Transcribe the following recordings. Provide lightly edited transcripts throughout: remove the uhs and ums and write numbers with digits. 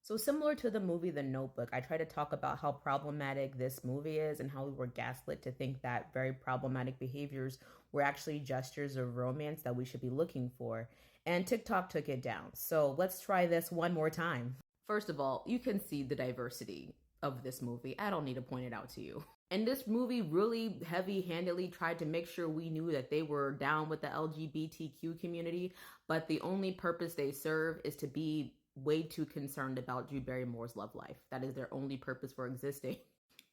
So, similar to the movie The Notebook, I try to talk about how problematic this movie is and how we were gaslit to think that very problematic behaviors were actually gestures of romance that we should be looking for. And TikTok took it down. So, let's try this one more time. First of all, you can see the diversity of this movie. I don't need to point it out to you. And this movie really heavy handedly tried to make sure we knew that they were down with the LGBTQ community, but the only purpose they serve is to be way too concerned about Drew Barrymore's love life. That is their only purpose for existing.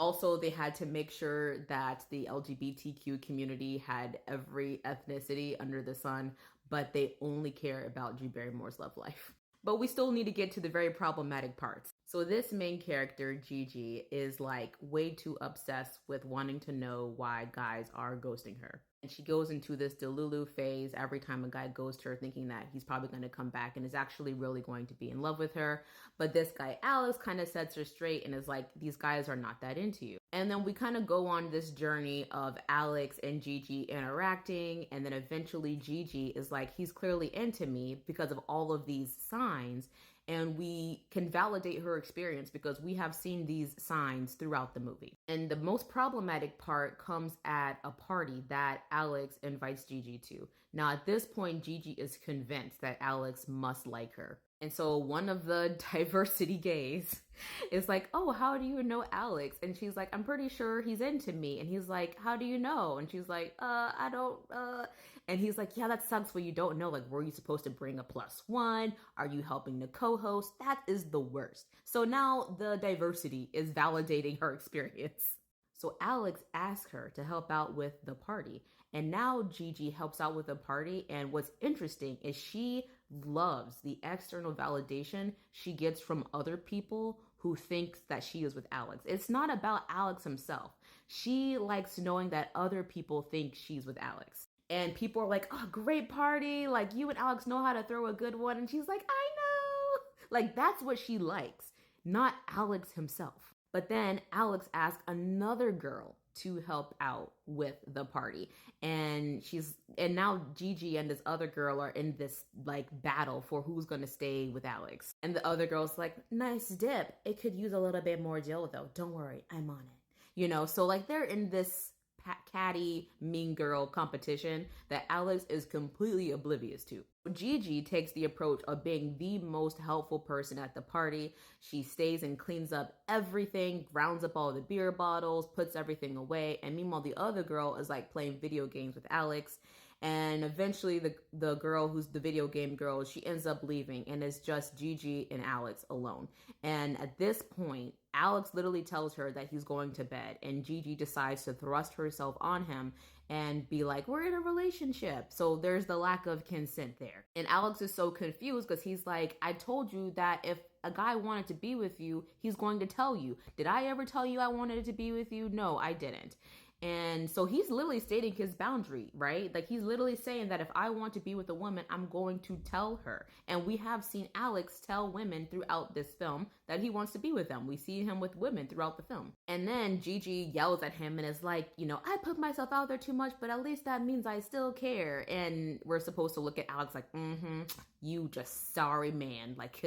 Also, they had to make sure that the LGBTQ community had every ethnicity under the sun, but they only care about Drew Barrymore's love life. But we still need to get to the very problematic parts. So this main character, Gigi, is like way too obsessed with wanting to know why guys are ghosting her. And she goes into this Delulu phase every time a guy goes to her, thinking that he's probably going to come back and is actually really going to be in love with her. But this guy, Alex, kind of sets her straight and is like, these guys are not that into you. And then we kind of go on this journey of Alex and Gigi interacting. And then eventually Gigi is like, he's clearly into me because of all of these signs. And we can validate her experience because we have seen these signs throughout the movie. And the most problematic part comes at a party that Alex invites Gigi to. Now, at this point, Gigi is convinced that Alex must like her. And so one of the diversity gays is like, oh, how do you know Alex? And she's like, I'm pretty sure he's into me. And he's like, how do you know? And she's like, I don't, And he's like, yeah, that sucks when you don't know. Like, were you supposed to bring a +1? Are you helping the co-host? That is the worst. So now the diversity is validating her experience. So Alex asked her to help out with the party. And now Gigi helps out with the party. And what's interesting is she loves the external validation she gets from other people who thinks that she is with Alex. It's not about Alex himself. She likes knowing that other people think she's with Alex. And people are like, oh, great party. Like, you and Alex know how to throw a good one. And she's like, I know. Like, that's what she likes, not Alex himself. But then Alex asked another girl to help out with the party. And now Gigi and this other girl are in this like battle for who's gonna stay with Alex. And the other girl's like, nice dip. It could use a little bit more Jill though. Don't worry, I'm on it. So like they're in this catty mean girl competition that Alex is completely oblivious to. Gigi takes the approach of being the most helpful person at the party. She stays and cleans up everything, grounds up all the beer bottles, puts everything away, and meanwhile the other girl is like playing video games with Alex. And eventually the girl who's the video game girl, she ends up leaving and it's just Gigi and Alex alone. And at this point, Alex literally tells her that he's going to bed and Gigi decides to thrust herself on him and be like, we're in a relationship. So there's the lack of consent there. And Alex is so confused because he's like, I told you that if a guy wanted to be with you, he's going to tell you. Did I ever tell you I wanted to be with you? No, I didn't. And so he's literally stating his boundary, right? Like he's literally saying that if I want to be with a woman, I'm going to tell her. And we have seen Alex tell women throughout this film that he wants to be with them. We see him with women throughout the film. And then Gigi yells at him and is like, I put myself out there too much, but at least that means I still care. And we're supposed to look at Alex like, you just sorry man. Like,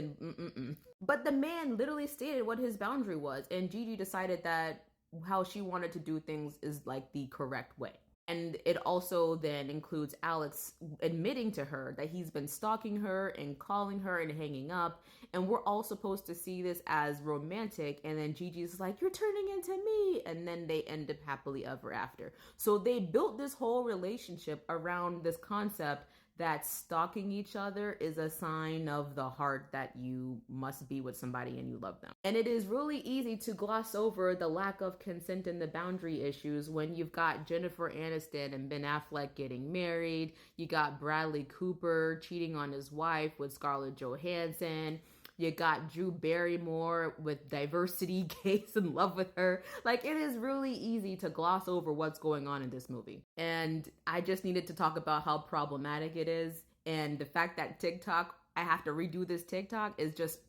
But the man literally stated what his boundary was. And Gigi decided that how she wanted to do things is like the correct way. And it also then includes Alex admitting to her that he's been stalking her and calling her and hanging up. And we're all supposed to see this as romantic. And then Gigi's like, you're turning into me. And then they end up happily ever after. So they built this whole relationship around this concept that stalking each other is a sign of the heart that you must be with somebody and you love them. And it is really easy to gloss over the lack of consent and the boundary issues when you've got Jennifer Aniston and Ben Affleck getting married. You got Bradley Cooper cheating on his wife with Scarlett Johansson. You got Drew Barrymore with diversity gays in love with her. Like, it is really easy to gloss over what's going on in this movie. And I just needed to talk about how problematic it is. And the fact that TikTok, I have to redo this TikTok is just